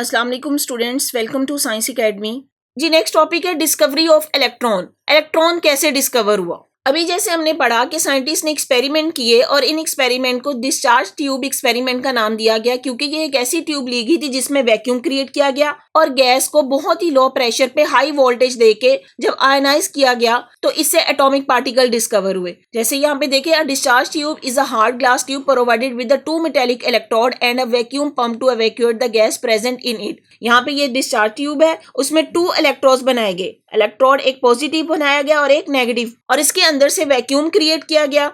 अस्सलाम वालेकुम students, welcome to science academy. जी नेक्स्ट टॉपिक है डिस्कवरी ऑफ इलेक्ट्रॉन। इलेक्ट्रॉन कैसे डिस्कवर हुआ। अभी जैसे हमने पढ़ा कि साइंटिस्ट ने एक्सपेरिमेंट किए और इन एक्सपेरिमेंट को डिस्चार्ज ट्यूब एक्सपेरिमेंट का नाम दिया गया क्योंकि ये एक ऐसी ट्यूब ली गई थी जिसमें वैक्यूम क्रिएट किया गया और गैस को बहुत ही लो प्रेशर पे हाई वोल्टेज देके जब आयनाइज किया गया तो इससे एटॉमिक पार्टिकल डिस्कवर हुए। जैसे यहाँ पे देखिए, a discharge tube is a hard glass tube provided with two metallic electrode and a vacuum pump to evacuate the gas present in it. यहाँ पे ये डिस्चार्ज ट्यूब है, उसमें 2 इलेक्ट्रोड्स बनाए गए। इलेक्ट्रोड एक पॉजिटिव बनाया गया और एक नेगेटिव, और इसके अंदर से वैक्यूम क्रिएट किया गया।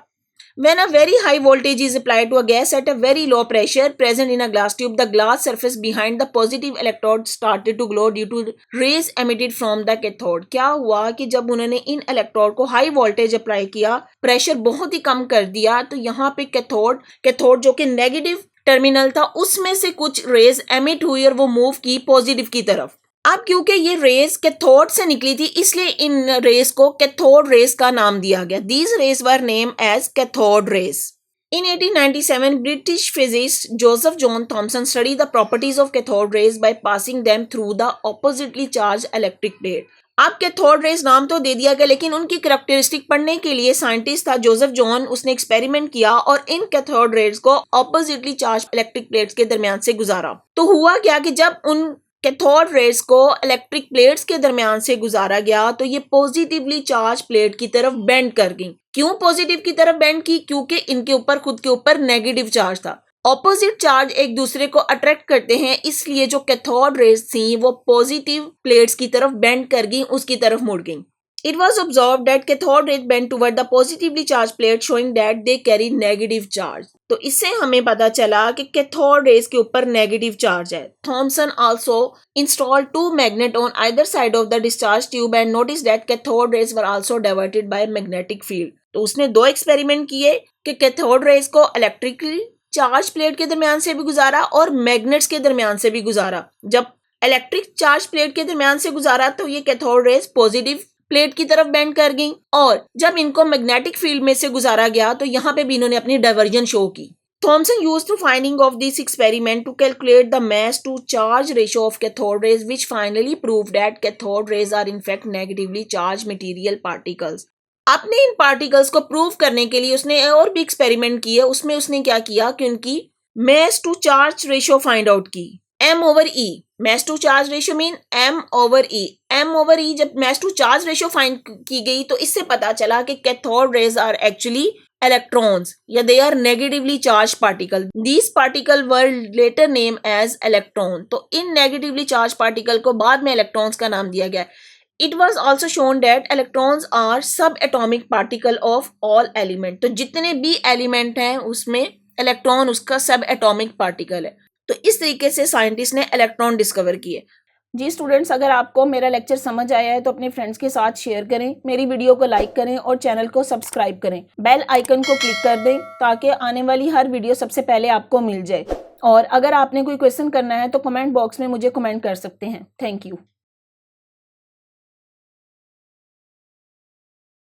When a very high voltage is applied to a gas at a very low pressure present in a glass tube, the glass surface behind the positive electrode started to glow due to rays emitted from the cathode। क्या हुआ कि जब उन्होंने इन electrode को high voltage apply किया, pressure बहुत ही कम कर दिया, तो यहाँ पे कैथोड जो कि नेगेटिव टर्मिनल था उसमें से कुछ रेज एमिट हुई और वो मूव की पॉजिटिव की तरफ। अब क्योंकि ये रेज कैथोड से निकली थी इसलिए इन रेज को कैथोड रेज का नाम दिया गया। These rays were named as cathode rays. In 1897, British physicist Joseph John Thomson studied the properties of cathode rays by passing them through the oppositely charged electric plate। अब cathode rays नाम तो दे दिया गया लेकिन उनकी करैक्टरिस्टिक पढ़ने के लिए साइंटिस्ट था जोसेफ जॉन, उसने एक्सपेरिमेंट किया और इन कैथोड रेज को ऑपोजिटली चार्ज इलेक्ट्रिक प्लेट्स के दरमियान से गुजारा। तो हुआ क्या कि जब उन कैथोड रेज को इलेक्ट्रिक प्लेट्स के दरमियान से गुजारा गया तो ये पॉजिटिवली चार्ज प्लेट की तरफ बेंड कर गई। क्यों पॉजिटिव की तरफ बेंड की? क्योंकि इनके ऊपर खुद के ऊपर नेगेटिव चार्ज था। ऑपोजिट चार्ज एक दूसरे को अट्रैक्ट करते हैं, इसलिए जो कैथोड रेज थी वो पॉजिटिव प्लेट्स की तरफ बेंड कर गई, उसकी तरफ मुड़ गई। It was observed that cathode rays bend toward the positively charged plate, showing that they carry negative charge। तो इससे हमें पता चला कि कैथोड रेज के ऊपर नेगेटिव चार्ज है। Thomson also installed 2 magnets on either side of the discharge tube and noticed that cathode rays were also diverted by magnetic field। तो उसने 2 एक्सपेरिमेंट किए कि कैथोड रेज को इलेक्ट्रिकली चार्ज प्लेट के दरमियान से भी गुजारा और मैग्नेट्स के दरमियान से भी गुजारा। जब इलेक्ट्रिक चार्ज प्लेट के दरमियान से गुजारा तो ये कैथोड रेज पॉजिटिव प्लेट की तरफ बेंड कर गई, और जब इनको मैग्नेटिक फील्ड में से गुजारा गया तो यहाँ पे भी इन्होंने अपनी डाइवर्जन शो की। Thomson used the finding of this experiment to calculate the mass to charge ratio of cathode rays, which finally proved that cathode rays are in fact negatively charged material particles। अपने इन particles को prove करने के लिए उसने और भी experiment किए। उसमें उसने क्या किया कि उनकी mass to charge ratio find out की। M/E, mass to charge ratio mean M/E। M/E जब mass to charge ratio find की गई तो इससे पता चला कि cathode rays are actually electrons या they are negatively charged particle। These particle were later named as electron। तो इन negatively charged particle को बाद में electrons का नाम दिया गया। It was also shown that electrons are subatomic particle of all element। तो जितने भी एलिमेंट हैं उसमें इलेक्ट्रॉन उसका सब एटॉमिक पार्टिकल है। तो इस तरीके से साइंटिस्ट ने इलेक्ट्रॉन डिस्कवर किए। जी स्टूडेंट्स, अगर आपको मेरा लेक्चर समझ आया है तो अपने फ्रेंड्स के साथ शेयर करें, मेरी वीडियो को लाइक करें और चैनल को सब्सक्राइब करें। बेल आइकन को क्लिक कर दें ताकि आने वाली हर वीडियो सबसे पहले आपको मिल जाए। और अगर आपने कोई क्वेश्चन करना है तो कमेंट बॉक्स में मुझे कमेंट कर सकते हैं। Thank you.